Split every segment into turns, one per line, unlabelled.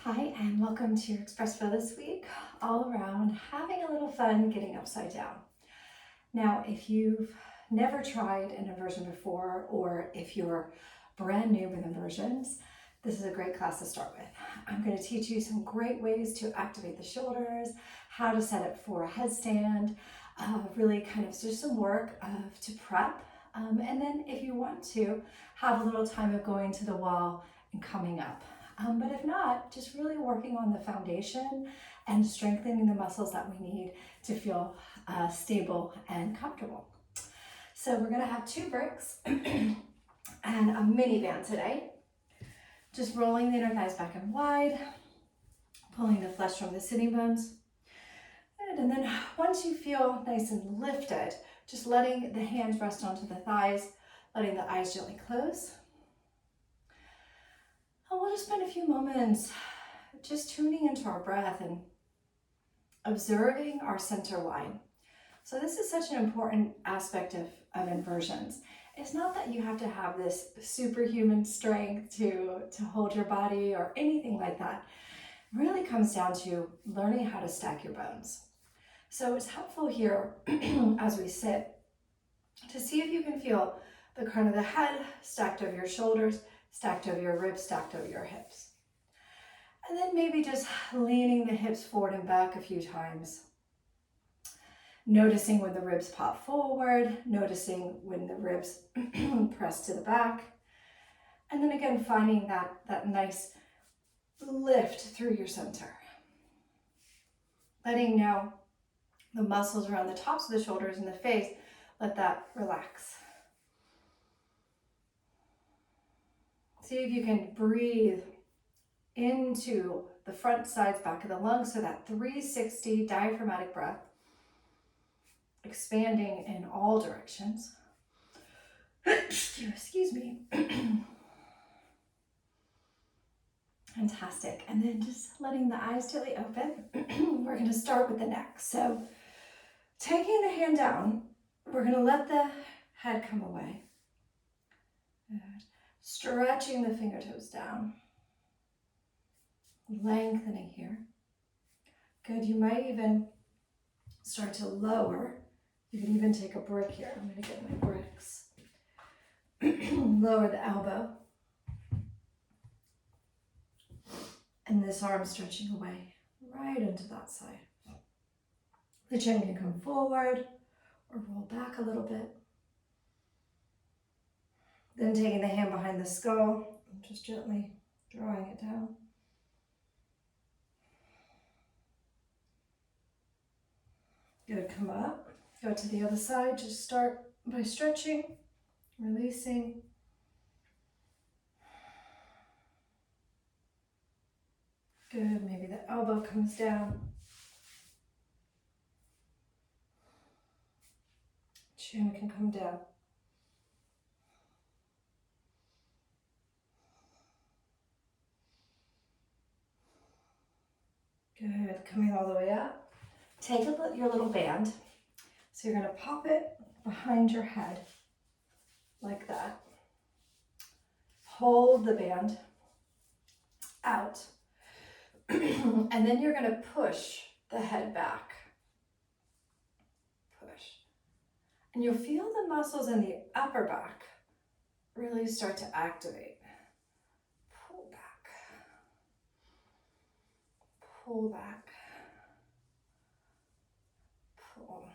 Hi, and welcome to your Express Flow this week, all around having a little fun getting upside down. Now, if you've never tried an inversion before, or if you're brand new with inversions, this is a great class to start with. I'm going to teach you some great ways to activate the shoulders, how to set it for a headstand, really kind of just some work to prep. And then if you want to, have a little time of going to the wall and coming up. But if not, just really working on the foundation and strengthening the muscles that we need to feel stable and comfortable. So we're gonna have 2 bricks and a mini band today. Just rolling the inner thighs back and wide, pulling the flesh from the sitting bones. And then once you feel nice and lifted, just letting the hands rest onto the thighs, letting the eyes gently close. And we'll just spend a few moments just tuning into our breath and observing our center line. So this is such an important aspect of inversions. It's not that you have to have this superhuman strength to hold your body or anything like that. It really comes down to learning how to stack your bones. So it's helpful here as we sit to see if you can feel the crown of the head stacked over your shoulders, stacked over your ribs, stacked over your hips. And then maybe just leaning the hips forward and back a few times. Noticing when the ribs pop forward, noticing when the ribs press to the back. And then again, finding that nice lift through your center. Letting now the muscles around the tops of the shoulders and the face, let that relax. See if you can breathe into the front, sides, back of the lungs, so that 360 diaphragmatic breath, expanding in all directions. Excuse me. Fantastic. And then just letting the eyes gently open. We're going to start with the neck. So taking the hand down, we're going to let the head come away. Good. Stretching the fingertips down. Lengthening here. Good. You might even start to lower. You can even take a brick here. I'm going to get my bricks. Lower the elbow. And this arm stretching away right into that side. The chin can come forward or roll back a little bit. Then taking the hand behind the skull and just gently drawing it down. Good, come up. Go to the other side. Just start by stretching, releasing. Good, maybe the elbow comes down. Chin can come down. Good, coming all the way up. Take your little band. So you're going to pop it behind your head like that. Hold the band out. And then you're going to push the head back. Push. And you'll feel the muscles in the upper back really start to activate. Pull back. Pull back. Pull.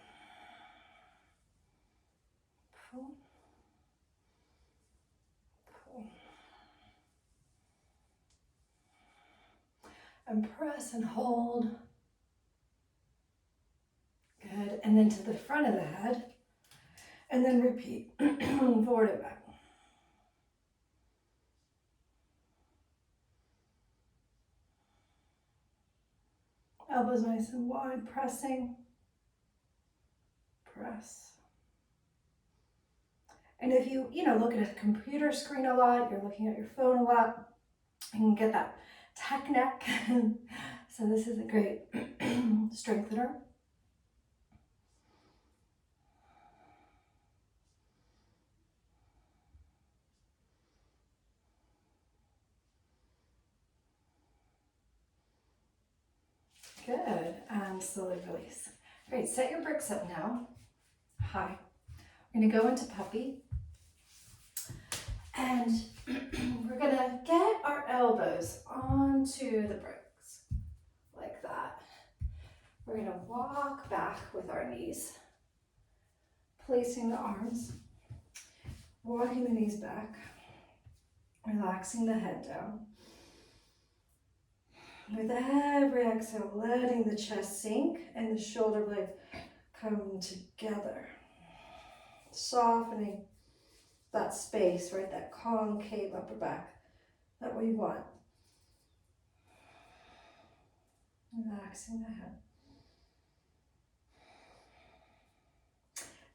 Pull. Pull. And press and hold. Good. And then to the front of the head. And then repeat. Forward and back. Elbows nice and wide, pressing. Press. And if you look at a computer screen a lot, you're looking at your phone a lot, you can get that tech neck. So this is a great strengthener. Good, and slowly release. Great, set your bricks up now. High. We're gonna go into puppy. And we're gonna get our elbows onto the bricks, like that. We're gonna walk back with our knees, placing the arms, walking the knees back, relaxing the head down. With every exhale, letting the chest sink and the shoulder blades come together. Softening that space, right? That concave upper back that we want. Relaxing the head.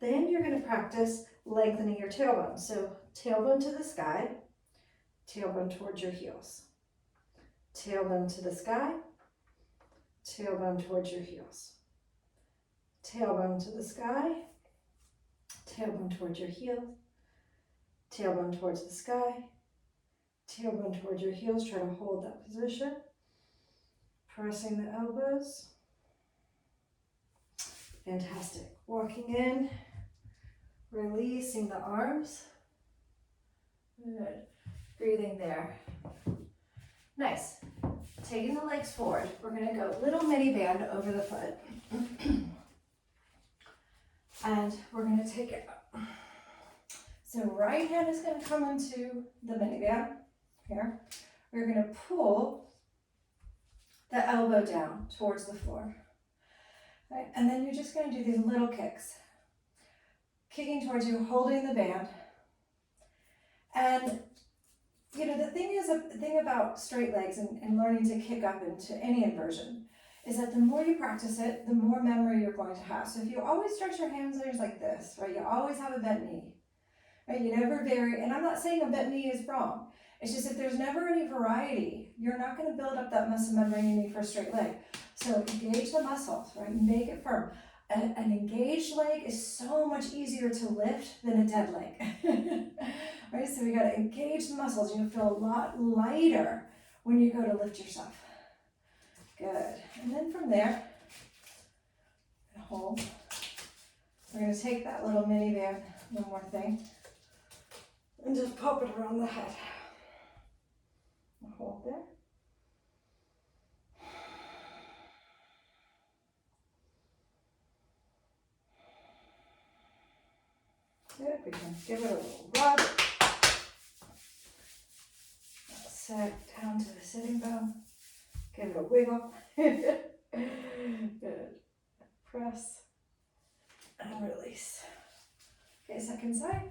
Then you're going to practice lengthening your tailbone. So tailbone to the sky, tailbone towards your heels. Tailbone to the sky, tailbone towards your heels. Tailbone to the sky, tailbone towards your heels. Tailbone towards the sky, tailbone towards your heels. Try to hold that position. Pressing the elbows. Fantastic. Walking in, releasing the arms. Good. Breathing there. Nice. Taking the legs forward. We're going to go little mini band over the foot. And we're going to take it up. So right hand is going to come into the mini band here. We're going to pull the elbow down towards the floor. Right? And then you're just going to do these little kicks. Kicking towards you, holding the band. And you know, the thing about straight legs and learning to kick up into any inversion is that the more you practice it, the more memory you're going to have. So if you always stretch your hands like this, right, you always have a bent knee, right, you never vary, and I'm not saying a bent knee is wrong. It's just if there's never any variety, you're not going to build up that muscle memory you need for a straight leg. So engage the muscles, right, make it firm. An engaged leg is so much easier to lift than a dead leg. Right, so we got to engage the muscles. You'll feel a lot lighter when you go to lift yourself. Good. And then from there, hold. We're going to take that little mini band, one more thing, and just pop it around the head. Hold there. Good. We can give it a little rub. Set down to the sitting bone. Give it a wiggle. Good. Press and release. Okay, second side.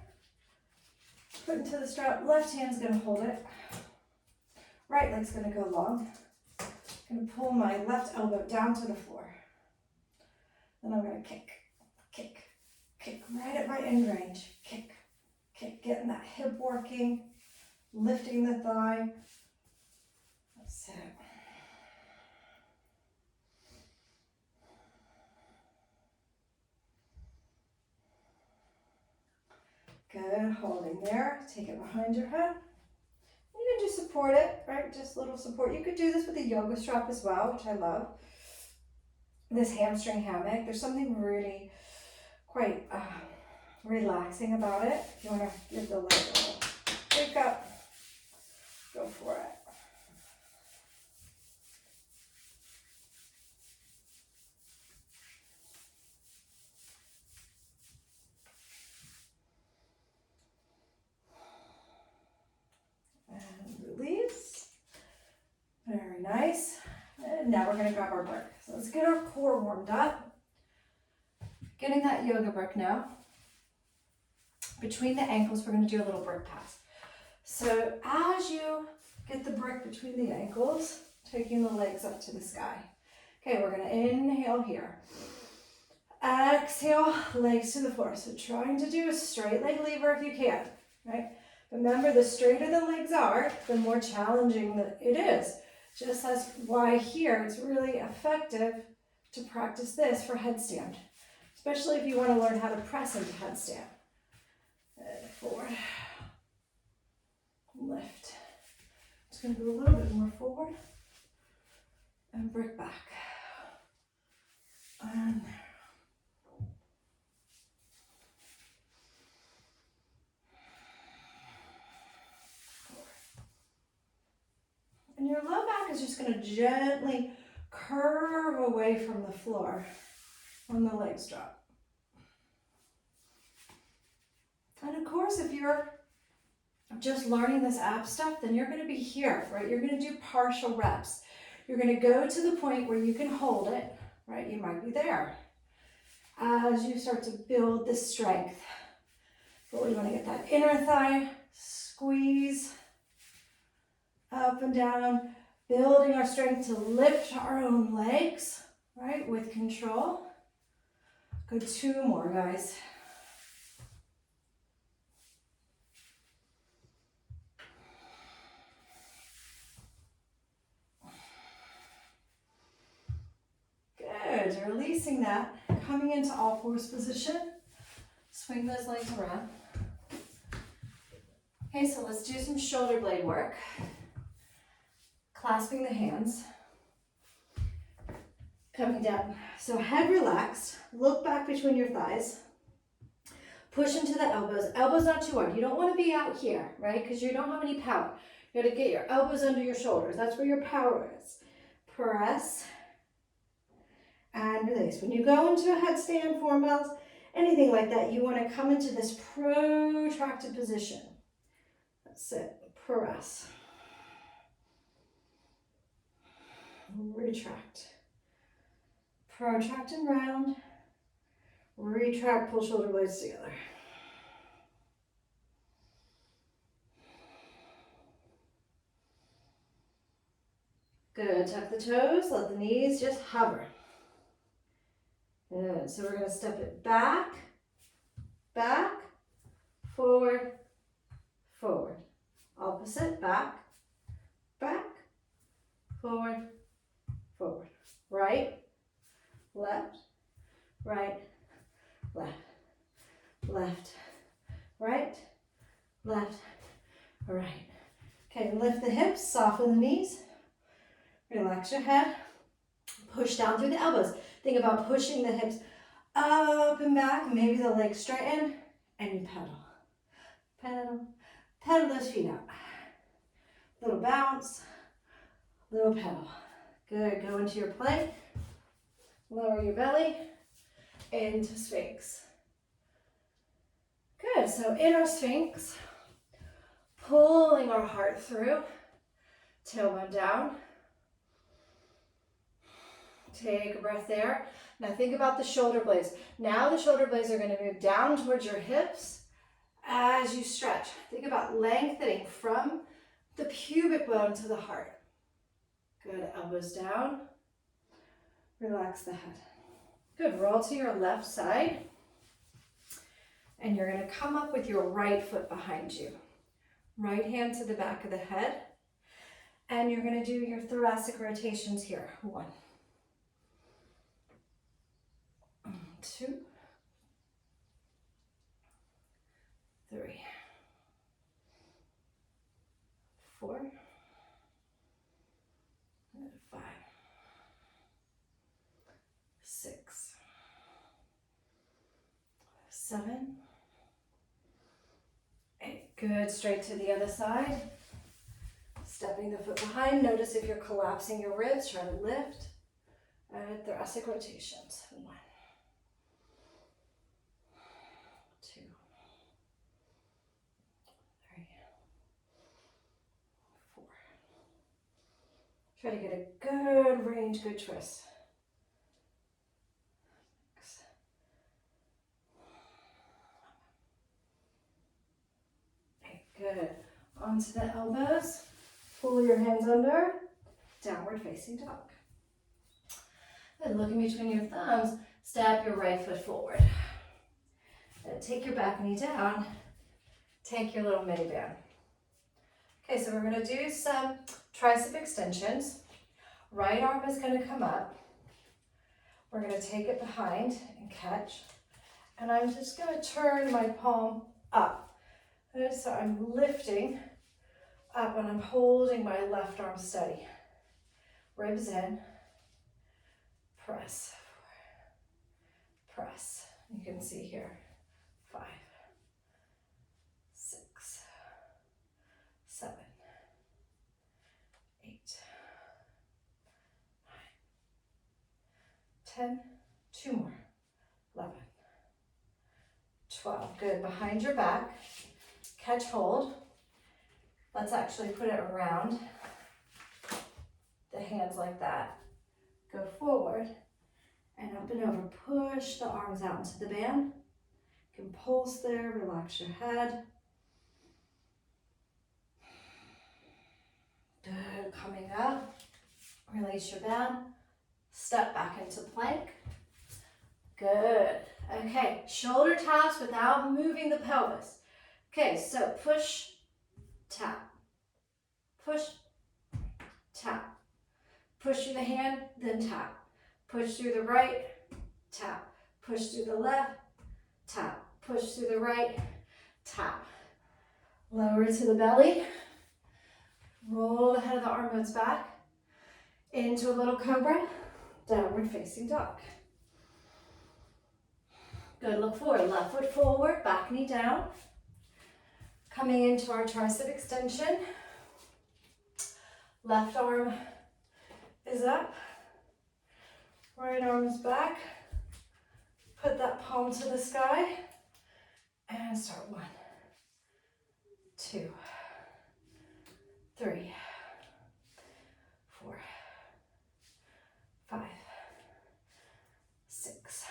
Foot into the strap. Left hand's going to hold it. Right leg's going to go long. I'm going to pull my left elbow down to the floor. Then I'm going to kick, kick, kick right at my end range. Kick, kick. Getting that hip working. Lifting the thigh. That's it. Good, holding there. Take it behind your head. You can just support it, right? Just a little support. You could do this with a yoga strap as well, which I love. This hamstring hammock. There's something really quite relaxing about it. If you want to give the leg a little wake up, go for it. And release. Very nice. And now we're going to grab our brick. So let's get our core warmed up. Getting that yoga brick now. Between the ankles, we're going to do a little brick pass. So as you get the brick between the ankles, taking the legs up to the sky. Okay, we're going to inhale here. Exhale, legs to the floor. So trying to do a straight leg lever if you can, right? Remember, the straighter the legs are, the more challenging it is. Just that's why here it's really effective to practice this for headstand, especially if you want to learn how to press into headstand. Forward, lift. Just going to go a little bit more forward and brick back. And and your low back is just going to gently curve away from the floor when the legs drop. And of course, if you're just learning this ab stuff, then you're going to be here, right? You're going to do partial reps. You're going to go to the point where you can hold it, right? You might be there as you start to build the strength. But we want to get that inner thigh squeeze up and down, building our strength to lift our own legs, right, with control. Good, 2 more, guys. Good, releasing that, coming into all fours position. Swing those legs around. Okay, so let's do some shoulder blade work. Clasping the hands. Coming down. So head relaxed, look back between your thighs. Push into the elbows. Elbows not too hard. You don't want to be out here, right? Because you don't have any power. You got to get your elbows under your shoulders. That's where your power is. Press and release. When you go into a headstand, form bells, anything like that, you want to come into this protracted position. That's it. Press. Retract. Protract and round. Retract, pull shoulder blades together. Good, tuck the toes, let the knees just hover. Good, so we're going to step it back, back, forward, forward. Opposite, back, back, forward, forward. Right, left, right, left, left, right, left, right. Okay, lift the hips, soften the knees, relax your head, push down through the elbows. Think about pushing the hips up and back, maybe the legs straighten, and you pedal. Pedal, pedal those feet out. Little bounce, little pedal. Good, go into your plank, lower your belly, into Sphinx. Good, so in our Sphinx, pulling our heart through, tailbone down. Take a breath there. Now think about the shoulder blades. Now the shoulder blades are going to move down towards your hips as you stretch. Think about lengthening from the pubic bone to the heart. Good, elbows down. Relax the head. Good, roll to your left side. And you're going to come up with your right foot behind you. Right hand to the back of the head. And you're going to do your thoracic rotations here. 1, 2, 3, 4, 5, 6, 7, 8. Good, straight to the other side. Stepping the foot behind. Notice if you're collapsing your ribs, try to lift. And thoracic rotations. 1, 2, 3, 4. Try to get a good range, good twist. 6. Good. Onto the elbows. Pull your hands under. Downward facing dog. Then looking between your thumbs, step your right foot forward. Then take your back knee down. Take your little mini band. Okay, so we're going to do some tricep extensions. Right arm is going to come up. We're going to take it behind and catch. And I'm just going to turn my palm up. So I'm lifting up and I'm holding my left arm steady. Ribs in. Press. press. You can see here, 5, 6, 7, 8, 9, 10, 2 more, 11, 12. Good, behind your back, catch hold. Let's actually put it around the hands like that. Go forward and up and over. Push the arms out into the band. You can pulse there, relax your head. Good, coming up. Release your band. Step back into plank. Good. Okay, shoulder taps without moving the pelvis. Okay, so push, tap, push, tap. Push through the hand, then tap. Push through the right, tap. Push through the left, tap. Push through the right, tap. Lower to the belly. Roll the head of the arm bones back into a little cobra, downward facing dog. Good, look forward, left foot forward, back knee down. Coming into our tricep extension. Left arm is up, right arm is back. Put that palm to the sky and start 1, 2, 3, 4, 5, 6,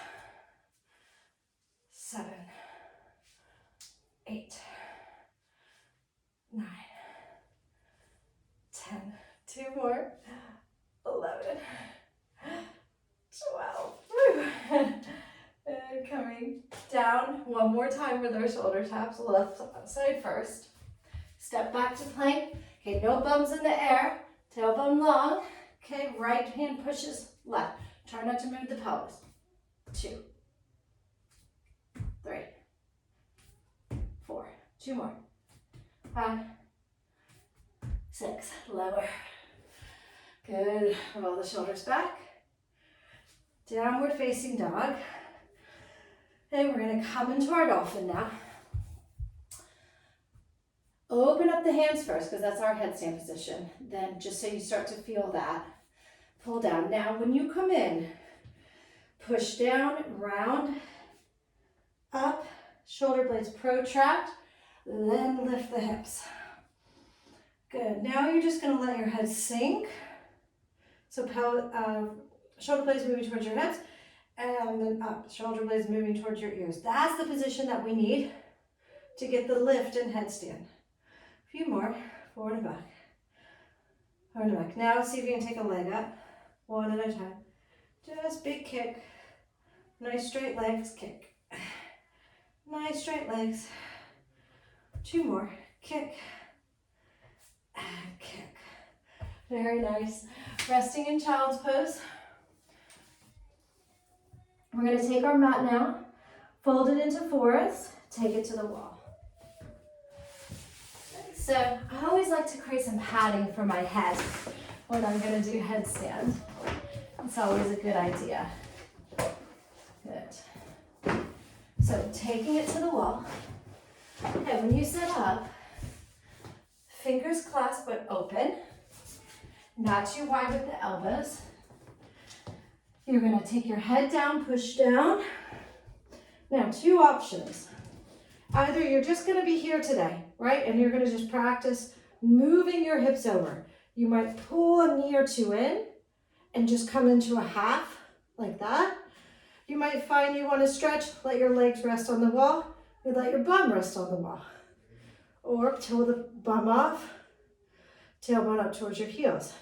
7, 8, 9, 10, 2 more, 11, 12. Woo. And coming down one more time with our shoulder taps, left side first. Step back to plank. Okay, no bums in the air, tailbone long. Okay, right hand pushes left. Try not to move the pelvis. 2, 3, 4, 2 more. 5, 6, lower. Good, roll the shoulders back. Downward facing dog. And we're gonna come into our dolphin now. Open up the hands first, because that's our headstand position. Then just so you start to feel that, pull down. Now when you come in, push down, round, up, shoulder blades protract, then lift the hips. Good, now you're just gonna let your head sink. So shoulder blades moving towards your hips, and then up, shoulder blades moving towards your ears. That's the position that we need to get the lift in headstand. A few more, forward and back. Forward and back. Now see if you can take a leg up, one at a time. Just big kick. Nice straight legs, kick. Nice straight legs. 2 more, kick and kick. Very nice. Resting in child's pose. We're going to take our mat now, fold it into 4s, take it to the wall. So I always like to create some padding for my head when I'm going to do headstand. It's always a good idea. Good. So taking it to the wall. Okay, when you sit up, fingers clasped but open, not too wide with the elbows. You're going to take your head down, push down. Now, 2 options. Either you're just going to be here today, right? And you're going to just practice moving your hips over. You might pull a knee or 2 in and just come into a half like that. You might find you want to stretch, let your legs rest on the wall. You let your bum rest on the wall. Or pull the bum off, tailbone up towards your heels.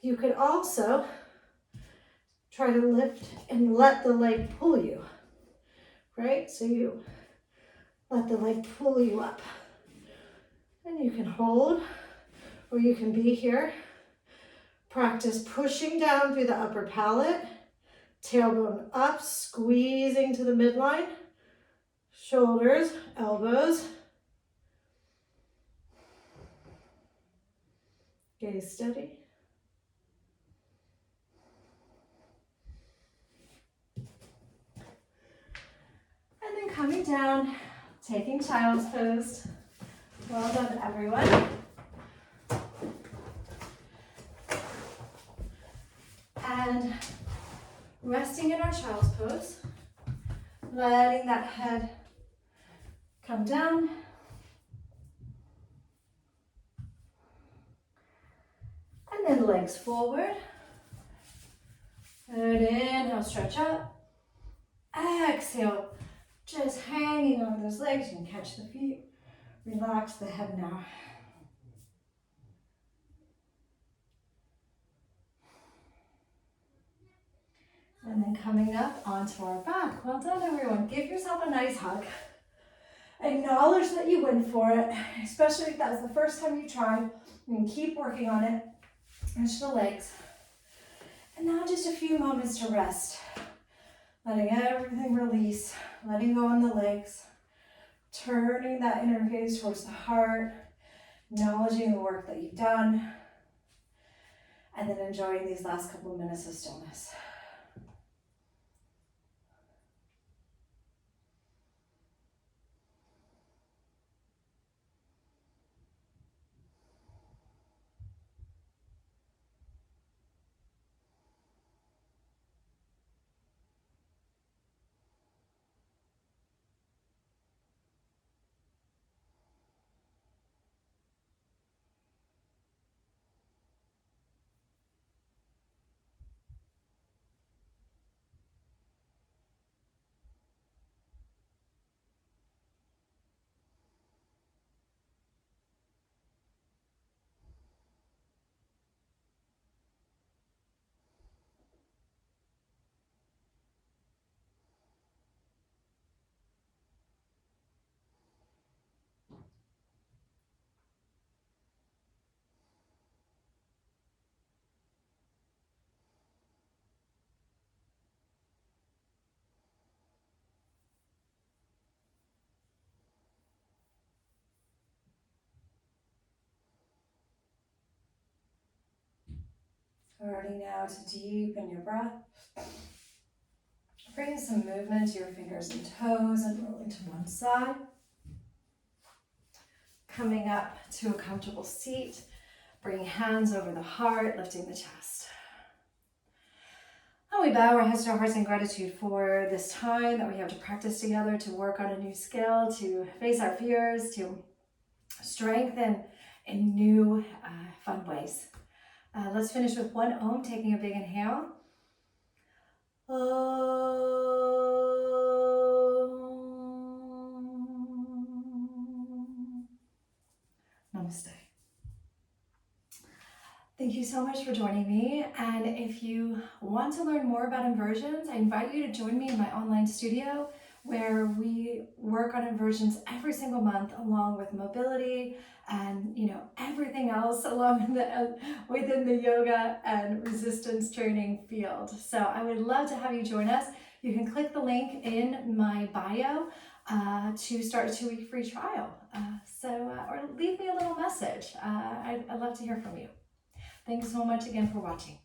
You could also try to lift and let the leg pull you, right? So you let the leg pull you up. And you can hold, or you can be here. Practice pushing down through the upper palate, tailbone up, squeezing to the midline, shoulders, elbows. Gaze steady. sit down, taking child's pose. Well done, everyone. And resting in our child's pose, letting that head come down. And then legs forward. Good, inhale, stretch up. Exhale, just hanging over those legs. You can catch the feet. Relax the head now. And then coming up onto our back. Well done, everyone. Give yourself a nice hug. Acknowledge that you went for it, especially if that was the first time you tried. You can keep working on it. Reach the legs. And now just a few moments to rest. Letting everything release. Letting go on the legs. Turning that inner gaze towards the heart. Acknowledging the work that you've done. And then enjoying these last couple of minutes of stillness. Starting now to deepen your breath. Bring some movement to your fingers and toes and rolling to one side. Coming up to a comfortable seat. Bring hands over the heart, lifting the chest. And we bow our heads to our hearts in gratitude for this time that we have to practice together, to work on a new skill, to face our fears, to strengthen in new, fun ways. Let's finish with one Om, taking a big inhale. Om. Namaste. Thank you so much for joining me. And if you want to learn more about inversions, I invite you to join me in my online studio where we work on inversions every single month, along with mobility and everything else along within the yoga and resistance training field. So I would love to have you join us. You can click the link in my bio to start a 2-week free trial. Or leave me a little message. I'd love to hear from you. Thanks so much again for watching.